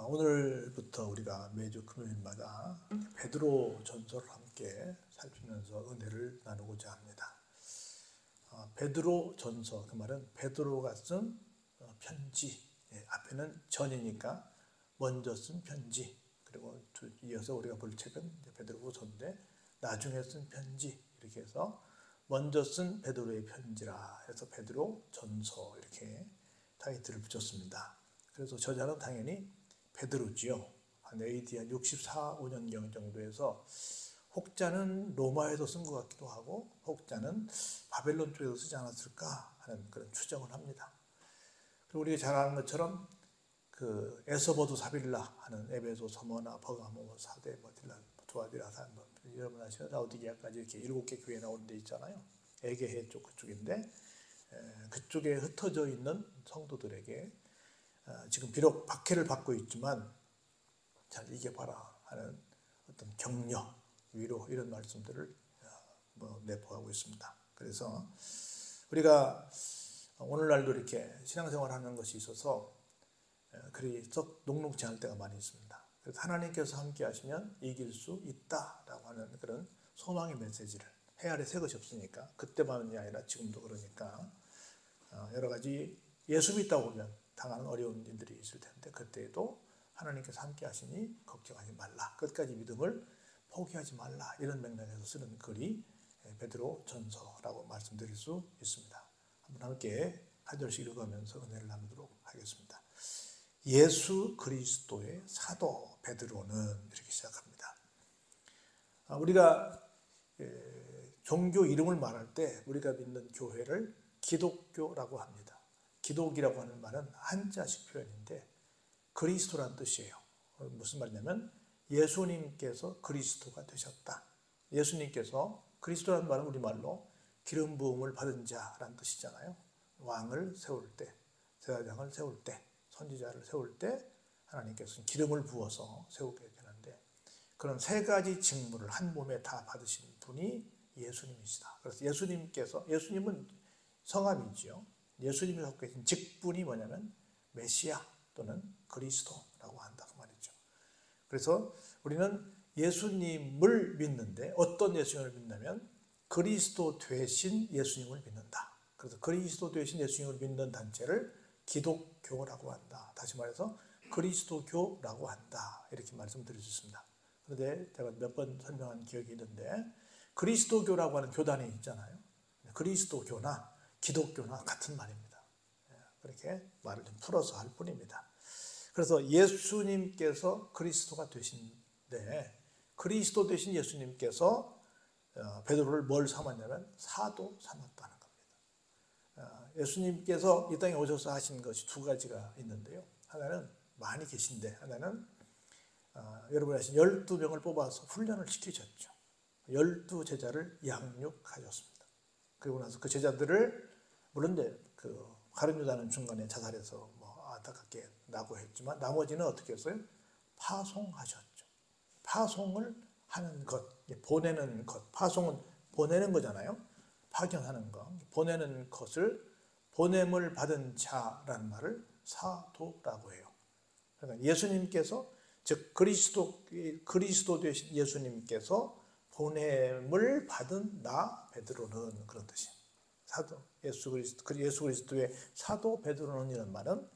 오늘부터 우리가 매주 금요일마다 베드로 전서를 함께 살피면서 은혜를 나누고자 합니다. 베드로 전서, 그 말은 베드로가 쓴 편지, 앞에는 전이니까 먼저 쓴 편지, 그리고 이어서 우리가 볼 책은 베드로후서인데 나중에 쓴 편지, 이렇게 해서 먼저 쓴 베드로의 편지라 해서 베드로 전서 이렇게 타이틀을 붙였습니다. 그래서 저자는 당연히 베드로지요. 한 AD 한 64, 5년경 정도에서 혹자는 로마에서 쓴 것 같기도 하고 혹자는 바벨론 쪽에서 쓰지 않았을까 하는 그런 추정을 합니다. 그리고 우리가 잘 아는 것처럼 그 에서버두 사빌라 하는 에베소, 서머나, 버가모, 사데, 두아디라, 여러분 아시는 라오디게아까지 이렇게 7개 교회 나오는 데 있잖아요. 에게해 쪽 그쪽인데 그쪽에 흩어져 있는 성도들에게 지금 비록 박해를 받고 있지만 잘 이겨봐라 하는 어떤 격려, 위로 이런 말씀들을 내포하고 있습니다. 그래서 우리가 오늘날도 이렇게 신앙생활하는 것이 있어서 그리 썩 녹록지 않을 때가 많이 있습니다. 그래서 하나님께서 함께 하시면 이길 수 있다라고 하는 그런 소망의 메시지를, 해 아래 새 것이 없으니까 그때만이 아니라 지금도 그러니까 여러 가지 예수 믿다고 보면 당하는 어려운 일들이 있을 텐데 그때에도 하나님께서 함께 하시니 걱정하지 말라, 끝까지 믿음을 포기하지 말라, 이런 맥락에서 쓰는 글이 베드로 전서라고 말씀드릴 수 있습니다. 한번 함께 한 절씩 읽으면서 은혜를 나누도록 하겠습니다. 예수 그리스도의 사도 베드로는 이렇게 시작합니다. 우리가 종교 이름을 말할 때 우리가 믿는 교회를 기독교라고 합니다. 기독이라고 하는 말은 한자식 표현인데 그리스도란 뜻이에요. 무슨 말이냐면 예수님께서 그리스도가 되셨다. 예수님께서, 그리스도라는 말은 우리말로 기름 부음을 받은 자라는 뜻이잖아요. 왕을 세울 때, 제사장을 세울 때, 선지자를 세울 때 하나님께서는 기름을 부어서 세우게 되는데 그런 세 가지 직무를 한 몸에 다 받으신 분이 예수님이시다. 그래서 예수님은 성함이지요. 예수님이 갖고 계신 직분이 뭐냐면 메시아 또는 그리스도라고 한다 그 말이죠. 그래서 우리는 예수님을 믿는데 어떤 예수님을 믿냐면 그리스도 되신 예수님을 믿는다. 그래서 그리스도 되신 예수님을 믿는 단체를 기독교라고 한다. 다시 말해서 그리스도교라고 한다. 이렇게 말씀드릴 수 있습니다. 그런데 제가 몇 번 설명한 기억이 있는데 그리스도교라고 하는 교단이 있잖아요. 그리스도교나 기독교나 같은 말입니다. 그렇게 말을 좀 풀어서 할 뿐입니다. 그래서 예수님께서 그리스도가 되신데 그리스도 되신 예수님께서 베드로를 뭘 삼았냐면 사도 삼았다는 겁니다. 예수님께서 이 땅에 오셔서 하신 것이 두 가지가 있는데요. 하나는 많이 계신데 하나는 여러분이 아시는 12명을 뽑아서 훈련을 시키셨죠. 12제자를 양육하셨습니다. 그리고 나서 그 제자들을 물론 그 가룟 유다는 중간에 자살해서 안타깝게 낙오했지만 나머지는 어떻게 했어요? 파송하셨죠. 파송을 하는 것, 보내는 것. 파송은 보내는 거잖아요. 파견하는 것, 보내는 것을 보냄을 받은 자라는 말을 사도라고 해요. 그러니까 예수님께서, 즉 그리스도 되신 예수님께서 보냄을 받은 나 베드로는, 그런 뜻이에요. 사도 예수 그리스도의 사도 베드로는, 이런 말은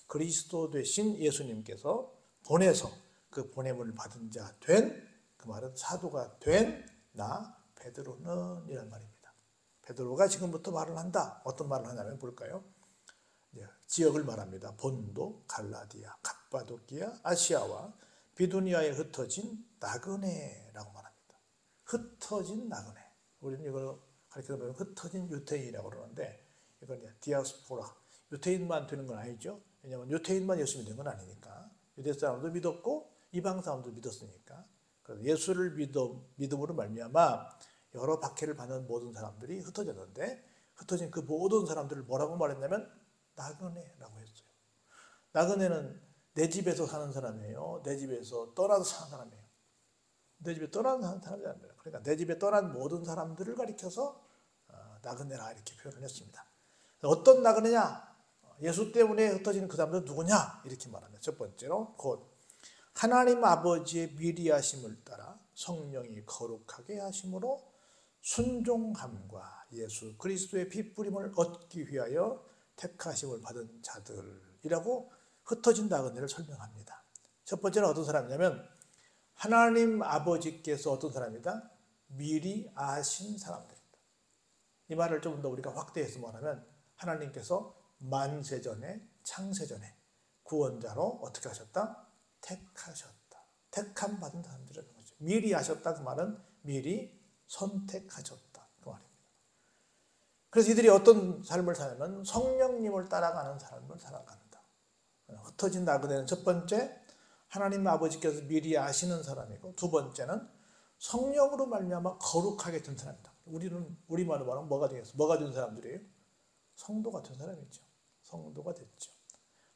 그리스도 되신 예수님께서 보내서 그 보냄을 받은 자 된, 그 말은 사도가 된 나 베드로는, 이런 말입니다. 베드로가 지금부터 말을 한다. 어떤 말을 하냐면 볼까요? 지역을 말합니다. 본도, 갈라디아, 갑바도기아, 아시아와 비두니아에 흩어진 나그네라고 말합니다. 흩어진 나그네. 우리는 이걸 가르쳐 보면 흩어진 유태인이라고 그러는데 이건 디아스포라, 유태인만 되는 건 아니죠. 왜냐하면 유태인만 예수 믿는 건 아니니까. 유대 사람도 믿었고 이방 사람도 믿었으니까. 그래서 예수를 믿음으로 말미암아 여러 박해를 받는 모든 사람들이 흩어졌는데 흩어진 그 모든 사람들을 뭐라고 말했냐면 나그네라고 했어요. 나그네는 내 집에서 사는 사람이에요. 내 집에서 떠나서 사는 사람이에요. 내 집에 떠나서 사는 사람이 아니라, 그러니까 내 집에 떠난 모든 사람들을 가리켜서 나그네라 이렇게 표현을 했습니다. 어떤 나그네냐? 예수 때문에 흩어지는 그 사람들은 누구냐? 이렇게 말합니다. 첫 번째로 곧 하나님 아버지의 미리하심을 따라 성령이 거룩하게 하심으로 순종함과 예수 그리스도의 핏부림을 얻기 위하여 택하심을 받은 자들이라고 흩어진 나그네를 설명합니다. 첫 번째는 어떤 사람이냐면 하나님 아버지께서 어떤 사람이다? 미리 아신 사람들입니다. 이 말을 좀 더 우리가 확대해서 말하면 하나님께서 만세전에 창세전에 구원자로 어떻게 하셨다? 택하셨다. 택함 받은 사람들이라는 거죠. 미리 하셨다 그 말은 미리 선택하셨다 그 말입니다. 그래서 이들이 어떤 삶을 사냐면 성령님을 따라가는 삶을 살아간다. 흩어진 나그네는 첫 번째 하나님 아버지께서 미리 아시는 사람이고 두 번째는 성령으로 말미암아 거룩하게 된 사람이다. 우리는 우리말로 말하면 뭐가 되겠어? 뭐가 된 사람들이에요? 성도가 된 사람이죠. 성도가 됐죠.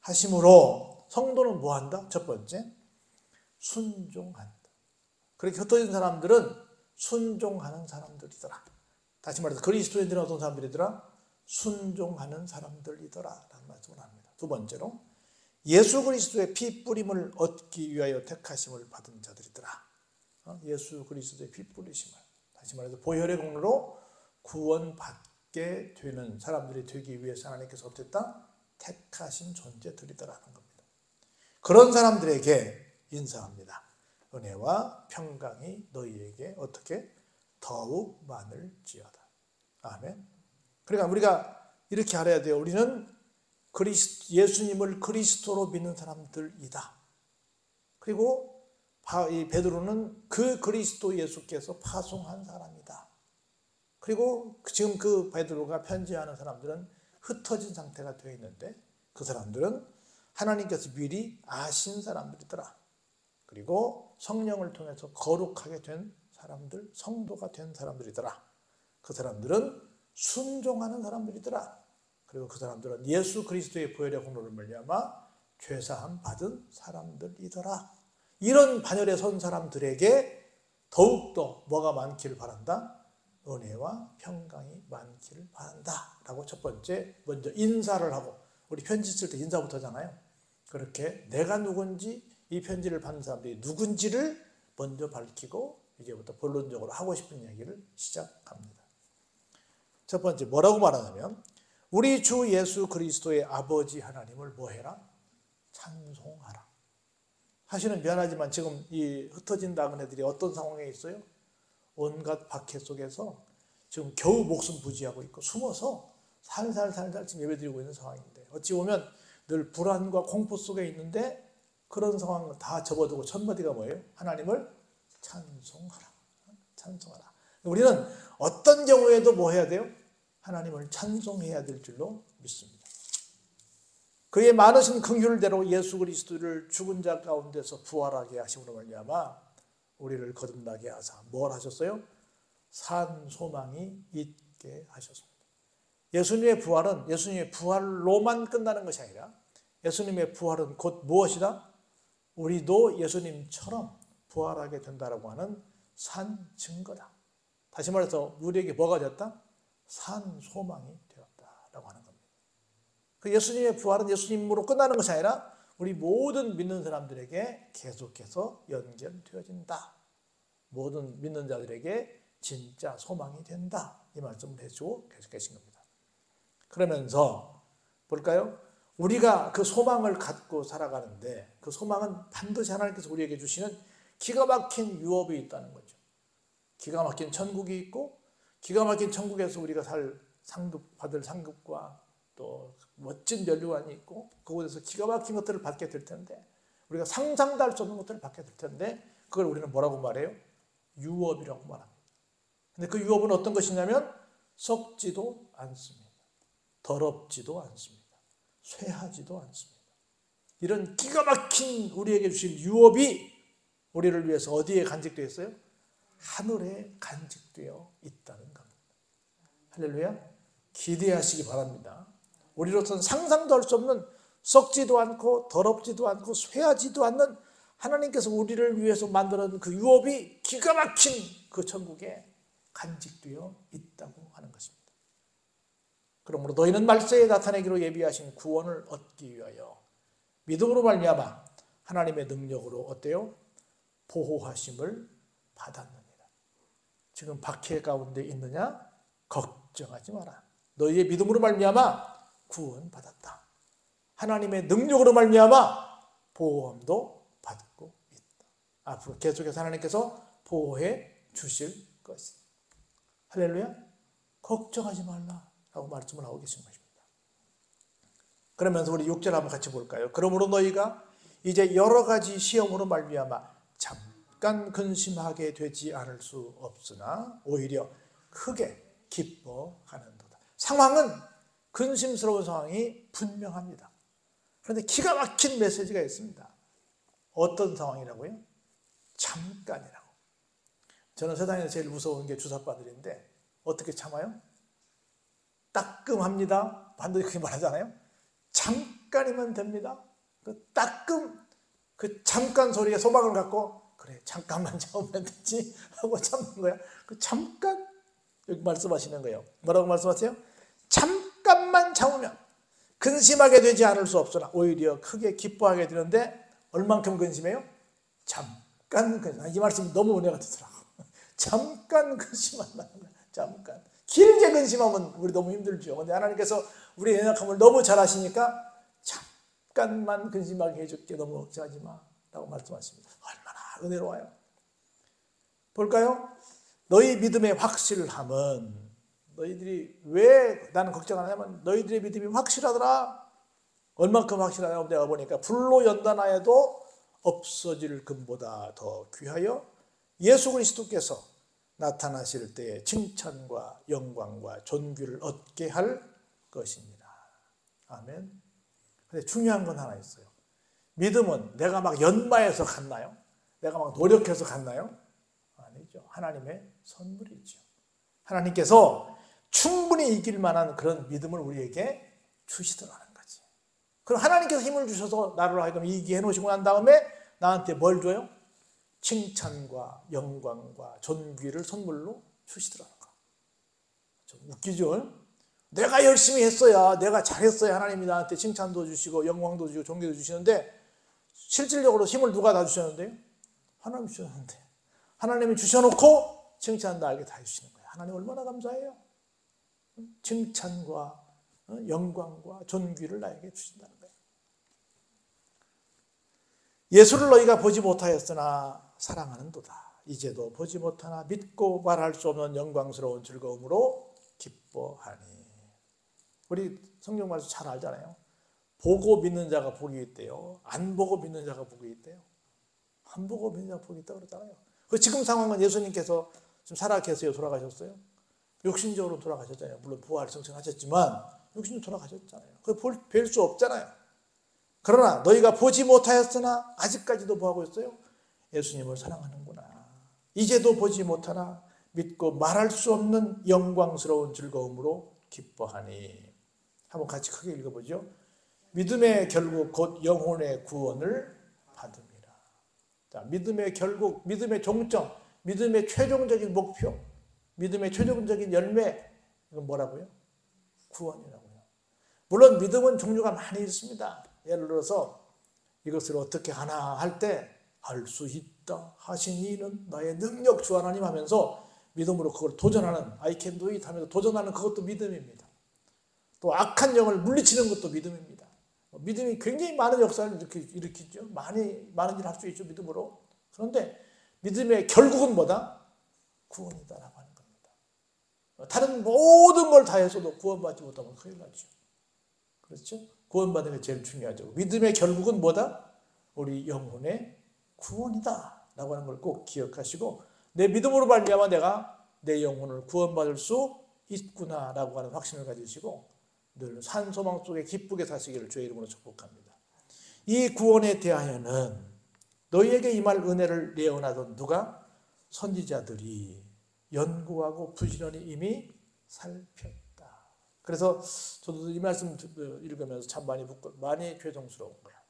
하심으로 성도는 뭐 한다? 첫 번째 순종한다. 그렇게 흩어진 사람들은 순종하는 사람들이더라. 다시 말해서 그리스도인들은 어떤 사람들이더라? 순종하는 사람들이더라 라는 말씀을 합니다. 두 번째로 예수 그리스도의 피 뿌림을 얻기 위하여 택하심을 받은 자들이더라. 예수 그리스도의 피 뿌리심을 다시 말해서 보혈의 공로로 구원받게 되는 사람들이 되기 위해서 하나님께서 어땠다? 택하신 존재들이더라는 겁니다. 그런 사람들에게 인사합니다. 은혜와 평강이 너희에게 어떻게 더욱 많을지어다. 아멘. 그러니까 우리가 이렇게 알아야 돼요. 우리는 예수님을 그리스도로 믿는 사람들이다. 그리고 이 베드로는 그 그리스도 예수께서 파송한 사람이다. 그리고 지금 그 베드로가 편지하는 사람들은 흩어진 상태가 되어 있는데 그 사람들은 하나님께서 미리 아신 사람들이더라. 그리고 성령을 통해서 거룩하게 된 사람들, 성도가 된 사람들이더라. 그 사람들은 순종하는 사람들이더라. 그리고 그 사람들은 예수 그리스도의 보혈의 공로를 말미암아 죄사함 받은 사람들이더라. 이런 반열에 선 사람들에게 더욱더 뭐가 많기를 바란다? 은혜와 평강이 많기를 바란다 라고 첫 번째 먼저 인사를 하고, 우리 편지 쓸 때 인사부터 하잖아요. 그렇게 내가 누군지, 이 편지를 받는 사람들이 누군지를 먼저 밝히고 이제부터 본론적으로 하고 싶은 이야기를 시작합니다. 첫 번째 뭐라고 말하냐면 우리 주 예수 그리스도의 아버지 하나님을 뭐해라? 찬송하라. 사실은 미안하지만 지금 이 흩어진 나그네들이 어떤 상황에 있어요? 온갖 박해 속에서 지금 겨우 목숨 부지하고 있고 숨어서 살살 지금 예배드리고 있는 상황인데, 어찌 보면 늘 불안과 공포 속에 있는데 그런 상황을 다 접어두고 첫 마디가 뭐예요? 하나님을 찬송하라. 찬송하라. 우리는 어떤 경우에도 뭐 해야 돼요? 하나님을 찬송해야 될 줄로 믿습니다. 그의 많으신 긍휼대로 예수 그리스도를 죽은 자 가운데서 부활하게 하심으로 말미암아 우리를 거듭나게 하사 뭘 하셨어요? 산 소망이 있게 하셨습니다. 예수님의 부활은 예수님의 부활로만 끝나는 것이 아니라 예수님의 부활은 곧 무엇이다? 우리도 예수님처럼 부활하게 된다라고 하는 산 증거다. 다시 말해서 우리에게 뭐가 됐다? 산 소망이 되었다라고 하는 겁니다. 그 예수님의 부활은 예수님으로 끝나는 것이 아니라 우리 모든 믿는 사람들에게 계속해서 연결되어진다. 모든 믿는 자들에게 진짜 소망이 된다. 이 말씀을 해주고 계속 계신 겁니다. 그러면서 볼까요? 우리가 그 소망을 갖고 살아가는데 그 소망은 반드시 하나님께서 우리에게 주시는 기가 막힌 유업이 있다는 거죠. 기가 막힌 천국이 있고 기가 막힌 천국에서 우리가 받을 상급과 또 멋진 면류관이 있고 그곳에서 기가 막힌 것들을 받게 될 텐데, 우리가 상상도 할 수 없는 것들을 받게 될 텐데 그걸 우리는 뭐라고 말해요? 유업이라고 말합니다. 근데 그 유업은 어떤 것이냐면 썩지도 않습니다. 더럽지도 않습니다. 쇠하지도 않습니다. 이런 기가 막힌 우리에게 주신 유업이 우리를 위해서 어디에 간직되어 있어요? 하늘에 간직되어 있다는 겁니다. 할렐루야. 기대하시기 바랍니다. 우리로서는 상상도 할 수 없는 썩지도 않고 더럽지도 않고 쇠하지도 않는 하나님께서 우리를 위해서 만들어낸 그 유업이 기가 막힌 그 천국에 간직되어 있다고 하는 것입니다. 그러므로 너희는 말세에 나타내기로 예비하신 구원을 얻기 위하여 믿음으로 말미암아 하나님의 능력으로 어때요? 보호하심을 받았느니라. 지금 박해 가운데 있느냐? 걱정하지 마라. 너희의 믿음으로 말미암아 구원받았다. 하나님의 능력으로 말미암아 보호함도 받고 있다. 앞으로 계속해서 하나님께서 보호해 주실 것이다. 할렐루야. 걱정하지 말라라고 말씀을 하고 계신 것입니다. 그러면서 우리 6절 한번 같이 볼까요? 그러므로 너희가 이제 여러 가지 시험으로 말미암아 잠깐 근심하게 되지 않을 수 없으나 오히려 크게 기뻐하는도다. 상황은 근심스러운 상황이 분명합니다. 그런데 기가 막힌 메시지가 있습니다. 어떤 상황이라고요? 잠깐이라고. 저는 세상에서 제일 무서운 게 주사바들인데 어떻게 참아요? 따끔합니다. 반드시 그렇게 말하잖아요. 잠깐이면 됩니다. 그 따끔, 그 잠깐 소리에 소망을 갖고 그래 잠깐만 참으면 되지 하고 참는 거야. 그 잠깐 여기 말씀하시는 거예요. 뭐라고 말씀하세요? 잠깐만 참으면 근심하게 되지 않을 수 없으나 오히려 크게 기뻐하게 되는데 얼만큼 근심해요? 잠깐 근심. 이 말씀이 너무 은혜가 되더라고. 잠깐 근심한다는 거야. 잠깐. 길게 근심하면 우리 너무 힘들죠. 근데 하나님께서 우리의 연약함을 너무 잘 아시니까 잠깐만 근심하게 해줄게. 너무 걱정하지 마. 라고 말씀하십니다. 얼마나 은혜로워요. 볼까요? 너희 믿음의 확실함은 너희들이 왜 나는 걱정 안 하냐면 너희들의 믿음이 확실하더라. 얼만큼 확실하냐고 내가 보니까 불로 연단하여도 없어질 금보다 더 귀하여 예수 그리스도께서 나타나실 때에 칭찬과 영광과 존귀를 얻게 할 것입니다. 아멘. 근데 중요한 건 하나 있어요. 믿음은 내가 막 연마해서 갔나요? 내가 막 노력해서 갔나요? 아니죠. 하나님의 선물이죠. 하나님께서 충분히 이길 만한 그런 믿음을 우리에게 주시더라는 거지. 그럼 하나님께서 힘을 주셔서 나를 하여금 이기게 해놓으시고 난 다음에 나한테 뭘 줘요? 칭찬과 영광과 존귀를 선물로 주시더라는 거. 좀 웃기죠? 내가 열심히 했어야, 내가 잘했어야 하나님이 나한테 칭찬도 주시고 영광도 주시고 존귀도 주시는데 실질적으로 힘을 누가 다 주셨는데요? 하나님이 주셨는데 하나님이 주셔놓고 칭찬 나에게 다 해주시는 거예요. 하나님 얼마나 감사해요. 칭찬과 영광과 존귀를 나에게 주신다는 거예요. 예수를 너희가 보지 못하였으나 사랑하는도다. 이제도 보지 못하나 믿고 말할 수 없는 영광스러운 즐거움으로 기뻐하니. 우리 성경 말씀 잘 알잖아요. 보고 믿는 자가 복이 있대요. 안 보고 믿는 자가 복이 있대요. 안 보고 믿는 자가 복이 있다고 그러잖아요. 그 지금 상황은 예수님께서 지금 살아 계세요? 돌아가셨어요? 육신적으로 돌아가셨잖아요. 물론 부활 승천하셨지만 육신적으로 돌아가셨잖아요. 그걸 뵐 수 없잖아요. 그러나 너희가 보지 못하였으나 아직까지도 뭐하고 있어요? 예수님을 사랑하는구나. 이제도 보지 못하나 믿고 말할 수 없는 영광스러운 즐거움으로 기뻐하니. 한번 같이 크게 읽어보죠. 믿음의 결국 곧 영혼의 구원을 받음이라. 자, 믿음의 결국, 믿음의 종점, 믿음의 최종적인 목표, 믿음의 최종적인 열매, 이건 뭐라고요? 구원이라고요. 물론 믿음은 종류가 많이 있습니다. 예를 들어서 이것을 어떻게 하나 할 때 할 수 있다 하신 이는 나의 능력 주 하나님 하면서 믿음으로 그걸 도전하는 I can do it 하면서 도전하는 그것도 믿음입니다. 또 악한 영을 물리치는 것도 믿음입니다. 믿음이 굉장히 많은 역사를 일으키죠. 많은 일을 할 수 있죠. 믿음으로. 그런데 믿음의 결국은 뭐다? 구원이다라고 하는 겁니다. 다른 모든 걸 다 해서도 구원받지 못하면 큰일 나죠. 그렇죠? 구원받는 게 제일 중요하죠. 믿음의 결국은 뭐다? 우리 영혼의 구원이다 라고 하는 걸 꼭 기억하시고 내 믿음으로 말미암아 내가 내 영혼을 구원받을 수 있구나 라고 하는 확신을 가지시고 늘 산소망 속에 기쁘게 사시기를 주의 이름으로 축복합니다. 이 구원에 대하여는 너희에게 임할 은혜를 예언하던 누가? 선지자들이 연구하고 부지런히 이미 살폈다. 그래서 저도 이 말씀 읽으면서 참 많이 죄송스러운 거야.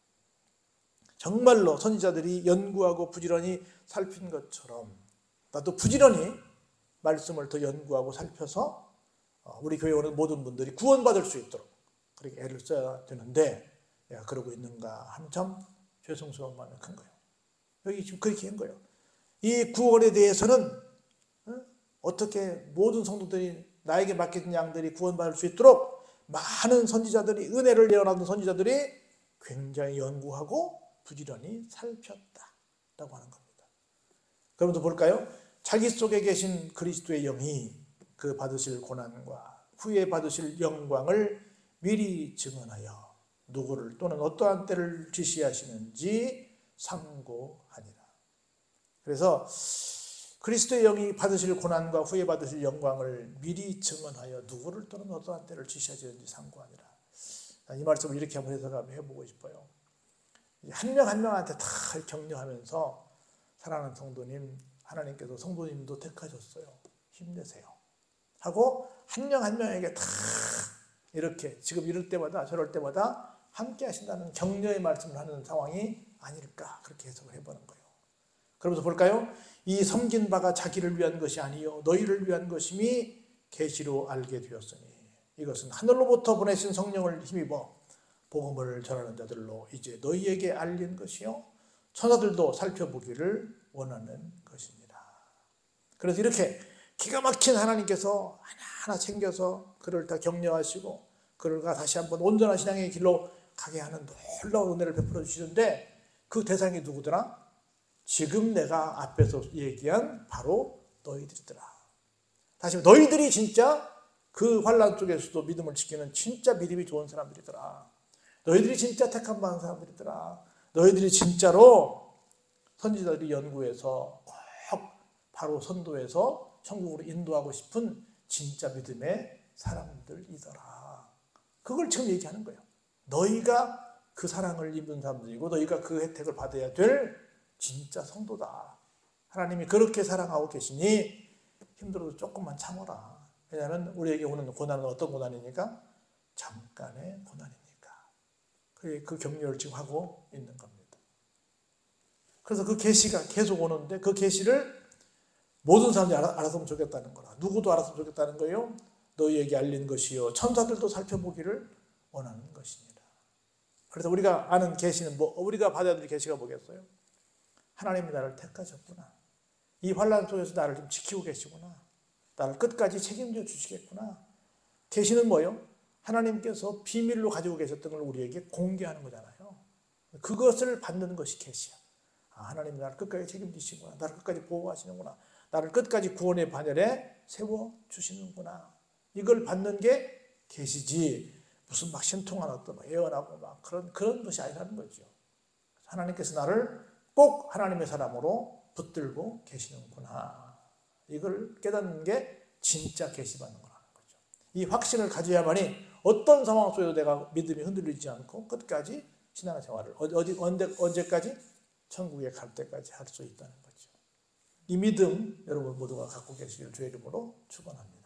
정말로 선지자들이 연구하고 부지런히 살핀 것처럼 나도 부지런히 말씀을 더 연구하고 살펴서 우리 교회 오는 모든 분들이 구원받을 수 있도록 그렇게 애를 써야 되는데 내가 그러고 있는가 하면 참 죄 성소가 마음에 큰 거예요. 여기 지금 그렇게 한 거예요. 이 구원에 대해서는 어떻게 모든 성도들이 나에게 맡겨진 양들이 구원받을 수 있도록 많은 선지자들이 은혜를 예언하는 선지자들이 굉장히 연구하고 부지런히 살폈다라고 하는 겁니다. 그러면서 볼까요? 자기 속에 계신 그리스도의 영이 그 받으실 고난과 후에 받으실 영광을 미리 증언하여 누구를 또는 어떠한 때를 지시하시는지 상고하니라. 그래서 그리스도의 영이 받으실 고난과 후에 받으실 영광을 미리 증언하여 누구를 또는 어떠한 때를 지시하시는지 상고하니라. 이 말씀을 이렇게 한번 해보고 싶어요. 한 명 한 명한테 다 격려하면서 사랑하는 성도님, 하나님께서 성도님도 택하셨어요. 힘내세요. 하고 한 명 한 명에게 다 이렇게 지금 이럴 때마다 저럴 때마다 함께 하신다는 격려의 말씀을 하는 상황이 아닐까 그렇게 해석을 해보는 거예요. 그러면서 볼까요? 이 섬긴 바가 자기를 위한 것이 아니요 너희를 위한 것임이 계시로 알게 되었으니 이것은 하늘로부터 보내신 성령을 힘입어 복음을 전하는 자들로 이제 너희에게 알린 것이요 천사들도 살펴보기를 원하는 것입니다. 그래서 이렇게 기가 막힌 하나님께서 하나하나 챙겨서 그를 다 격려하시고 그를 다시 한번 온전한 신앙의 길로 가게 하는 놀라운 은혜를 베풀어 주시는데 그 대상이 누구더라? 지금 내가 앞에서 얘기한 바로 너희들이더라. 다시 너희들이 진짜 그 환난 속에서도 믿음을 지키는 진짜 믿음이 좋은 사람들이더라. 너희들이 진짜 택함 받은 사람들이더라. 너희들이 진짜로 선지자들이 연구해서 꼭 바로 선도해서 천국으로 인도하고 싶은 진짜 믿음의 사람들이더라. 그걸 지금 얘기하는 거예요. 너희가 그 사랑을 입은 사람들이고 너희가 그 혜택을 받아야 될 진짜 성도다. 하나님이 그렇게 사랑하고 계시니 힘들어도 조금만 참아라. 왜냐하면 우리에게 오는 고난은 어떤 고난이니까? 잠깐의 고난이니까. 그 격려를 지금 하고 있는 겁니다. 그래서 그 계시가 계속 오는데 그 계시를 모든 사람들이 알았으면 좋겠다는 거라. 누구도 알았으면 좋겠다는 거예요. 너희에게 알린 것이요 천사들도 살펴보기를 원하는 것입니다. 그래서 우리가 아는 계시는 우리가 받아야 될 계시가 뭐겠어요? 하나님이 나를 택하셨구나. 이 환난 속에서 나를 좀 지키고 계시구나. 나를 끝까지 책임져 주시겠구나. 계시는 뭐예요? 하나님께서 비밀로 가지고 계셨던 걸 우리에게 공개하는 거잖아요. 그것을 받는 것이 계시야. 하나님이 나를 끝까지 책임지시구나. 나를 끝까지 보호하시는구나. 나를 끝까지 구원의 반열에 세워주시는구나. 이걸 받는 게 계시지 무슨 막 신통한 어떤 예언하고 막 그런 것이 아니라는 거죠. 하나님께서 나를 꼭 하나님의 사람으로 붙들고 계시는구나. 이걸 깨닫는 게 진짜 계시받는 거라는 거죠. 이 확신을 가져야만이 어떤 상황 속에도 내가 믿음이 흔들리지 않고 끝까지 신앙생활을 언제까지? 천국에 갈 때까지 할 수 있다는 거죠. 이 믿음 여러분 모두가 갖고 계시기를 주의 이름으로 축원합니다.